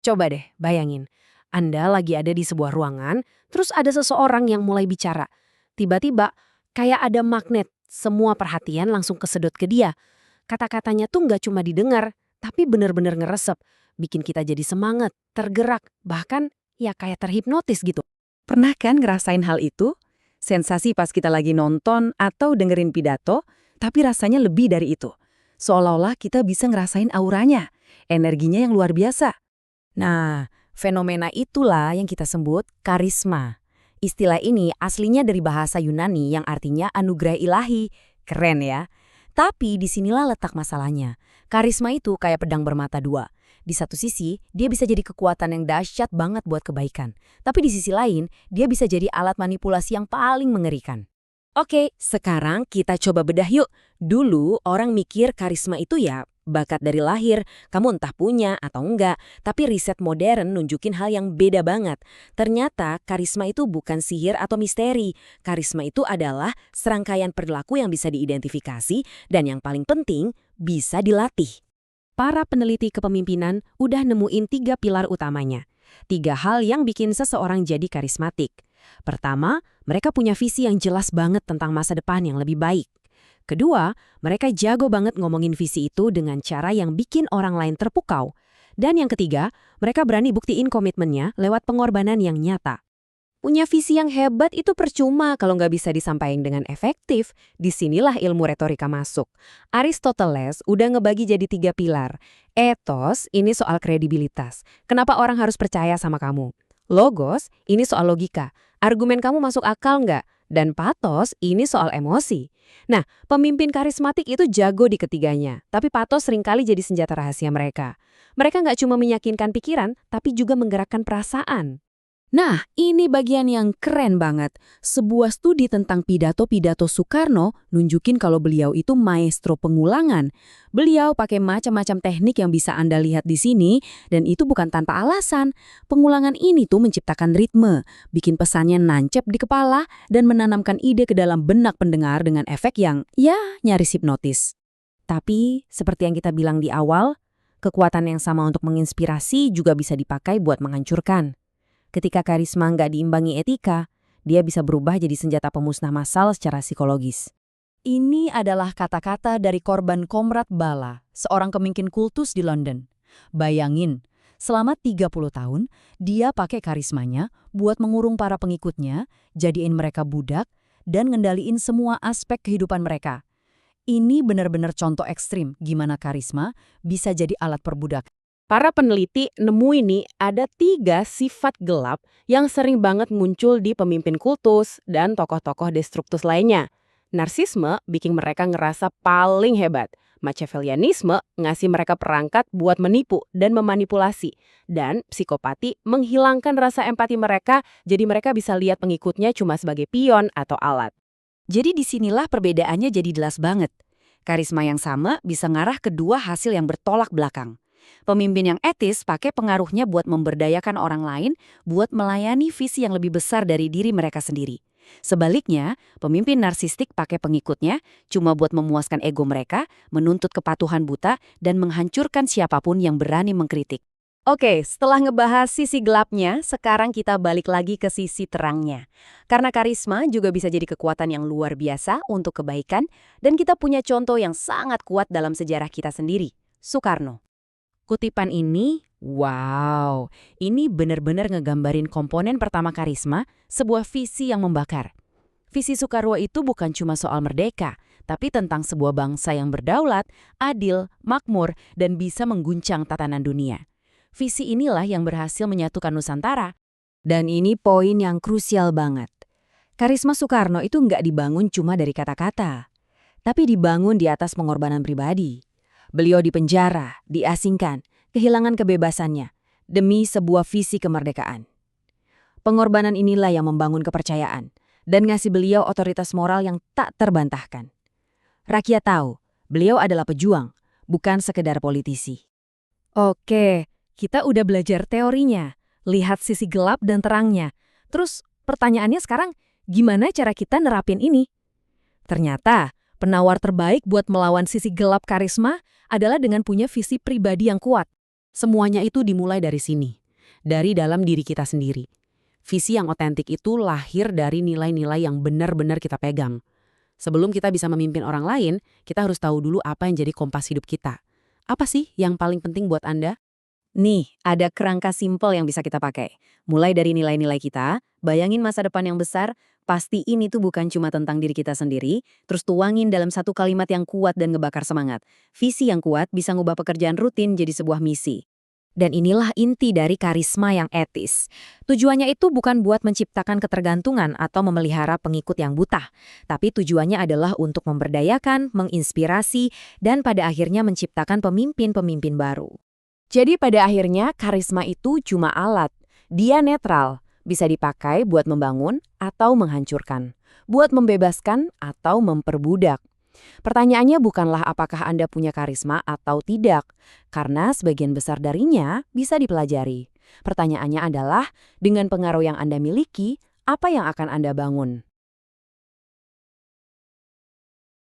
Coba deh bayangin, Anda lagi ada di sebuah ruangan, terus ada seseorang yang mulai bicara. Tiba-tiba, kayak ada magnet, semua perhatian langsung kesedot ke dia. Kata-katanya tuh nggak cuma didengar, tapi bener-bener ngeresep. Bikin kita jadi semangat, tergerak, bahkan ya kayak terhipnotis gitu. Pernah kan ngerasain hal itu? Sensasi pas kita lagi nonton atau dengerin pidato, tapi rasanya lebih dari itu. Seolah-olah kita bisa ngerasain auranya, energinya yang luar biasa. Nah, fenomena itulah yang kita sebut karisma. Istilah ini aslinya dari bahasa Yunani yang artinya anugerah ilahi. Keren ya? Tapi disinilah letak masalahnya. Karisma itu kayak pedang bermata dua. Di satu sisi, dia bisa jadi kekuatan yang dahsyat banget buat kebaikan. Tapi di sisi lain, dia bisa jadi alat manipulasi yang paling mengerikan. Oke, sekarang kita coba bedah yuk. Dulu orang mikir karisma itu ya bakat dari lahir, kamu entah punya atau enggak, tapi riset modern nunjukin hal yang beda banget. Ternyata karisma itu bukan sihir atau misteri. Karisma itu adalah serangkaian perilaku yang bisa diidentifikasi dan yang paling penting, bisa dilatih. Para peneliti kepemimpinan udah nemuin 3 pilar utamanya. 3 hal yang bikin seseorang jadi karismatik. Pertama, mereka punya visi yang jelas banget tentang masa depan yang lebih baik. Kedua, mereka jago banget ngomongin visi itu dengan cara yang bikin orang lain terpukau. Dan yang ketiga, mereka berani buktiin komitmennya lewat pengorbanan yang nyata. Punya visi yang hebat itu percuma kalau nggak bisa disampaikan dengan efektif. Disinilah ilmu retorika masuk. Aristoteles udah ngebagi jadi 3 pilar. Ethos, ini soal kredibilitas. Kenapa orang harus percaya sama kamu? Logos, ini soal logika. Argumen kamu masuk akal nggak? Dan pathos, ini soal emosi. Nah, pemimpin karismatik itu jago di ketiganya. Tapi pathos seringkali jadi senjata rahasia mereka. Mereka nggak cuma meyakinkan pikiran, tapi juga menggerakkan perasaan. Nah, ini bagian yang keren banget. Sebuah studi tentang pidato-pidato Soekarno nunjukin kalau beliau itu maestro pengulangan. Beliau pakai macam-macam teknik yang bisa Anda lihat di sini, dan itu bukan tanpa alasan. Pengulangan ini tuh menciptakan ritme, bikin pesannya nancep di kepala, dan menanamkan ide ke dalam benak pendengar dengan efek yang, ya, nyaris hipnotis. Tapi, seperti yang kita bilang di awal, kekuatan yang sama untuk menginspirasi juga bisa dipakai buat menghancurkan. Ketika karisma nggak diimbangi etika, dia bisa berubah jadi senjata pemusnah massal secara psikologis. Ini adalah kata-kata dari korban Komrad Bala, seorang pemimpin kultus di London. Bayangin, selama 30 tahun, dia pakai karismanya buat mengurung para pengikutnya, jadiin mereka budak, dan ngendaliin semua aspek kehidupan mereka. Ini benar-benar contoh ekstrim gimana karisma bisa jadi alat perbudak. Para peneliti nemu ini ada 3 sifat gelap yang sering banget muncul di pemimpin kultus dan tokoh-tokoh destruktus lainnya. Narsisme bikin mereka ngerasa paling hebat. Machiavellianisme ngasih mereka perangkat buat menipu dan memanipulasi. Dan psikopati menghilangkan rasa empati mereka, jadi mereka bisa lihat pengikutnya cuma sebagai pion atau alat. Jadi disinilah perbedaannya jadi jelas banget. Karisma yang sama bisa ngarah ke 2 hasil yang bertolak belakang. Pemimpin yang etis pakai pengaruhnya buat memberdayakan orang lain, buat melayani visi yang lebih besar dari diri mereka sendiri. Sebaliknya, pemimpin narsistik pakai pengikutnya cuma buat memuaskan ego mereka, menuntut kepatuhan buta, dan menghancurkan siapapun yang berani mengkritik. Oke, setelah ngebahas sisi gelapnya, sekarang kita balik lagi ke sisi terangnya. Karena karisma juga bisa jadi kekuatan yang luar biasa untuk kebaikan, dan kita punya contoh yang sangat kuat dalam sejarah kita sendiri, Soekarno. Kutipan ini, wow, ini benar-benar ngegambarin komponen pertama karisma, sebuah visi yang membakar. Visi Soekarno itu bukan cuma soal merdeka, tapi tentang sebuah bangsa yang berdaulat, adil, makmur, dan bisa mengguncang tatanan dunia. Visi inilah yang berhasil menyatukan Nusantara. Dan ini poin yang krusial banget. Karisma Soekarno itu nggak dibangun cuma dari kata-kata, tapi dibangun di atas pengorbanan pribadi. Beliau dipenjara, diasingkan, kehilangan kebebasannya, demi sebuah visi kemerdekaan. Pengorbanan inilah yang membangun kepercayaan, dan ngasih beliau otoritas moral yang tak terbantahkan. Rakyat tahu, beliau adalah pejuang, bukan sekedar politisi. Oke, kita udah belajar teorinya, lihat sisi gelap dan terangnya. Terus pertanyaannya sekarang, gimana cara kita nerapin ini? Ternyata, penawar terbaik buat melawan sisi gelap karisma adalah dengan punya visi pribadi yang kuat. Semuanya itu dimulai dari sini, dari dalam diri kita sendiri. Visi yang otentik itu lahir dari nilai-nilai yang benar-benar kita pegang. Sebelum kita bisa memimpin orang lain, kita harus tahu dulu apa yang jadi kompas hidup kita. Apa sih yang paling penting buat Anda? Nih, ada kerangka simpel yang bisa kita pakai. Mulai dari nilai-nilai kita, bayangin masa depan yang besar, pastiin itu bukan cuma tentang diri kita sendiri, terus tuangin dalam satu kalimat yang kuat dan ngebakar semangat. Visi yang kuat bisa ngubah pekerjaan rutin jadi sebuah misi. Dan inilah inti dari karisma yang etis. Tujuannya itu bukan buat menciptakan ketergantungan atau memelihara pengikut yang buta, tapi tujuannya adalah untuk memberdayakan, menginspirasi, dan pada akhirnya menciptakan pemimpin-pemimpin baru. Jadi pada akhirnya karisma itu cuma alat. Dia netral, bisa dipakai buat membangun atau menghancurkan, buat membebaskan atau memperbudak. Pertanyaannya bukanlah apakah Anda punya karisma atau tidak, karena sebagian besar darinya bisa dipelajari. Pertanyaannya adalah, dengan pengaruh yang Anda miliki, apa yang akan Anda bangun?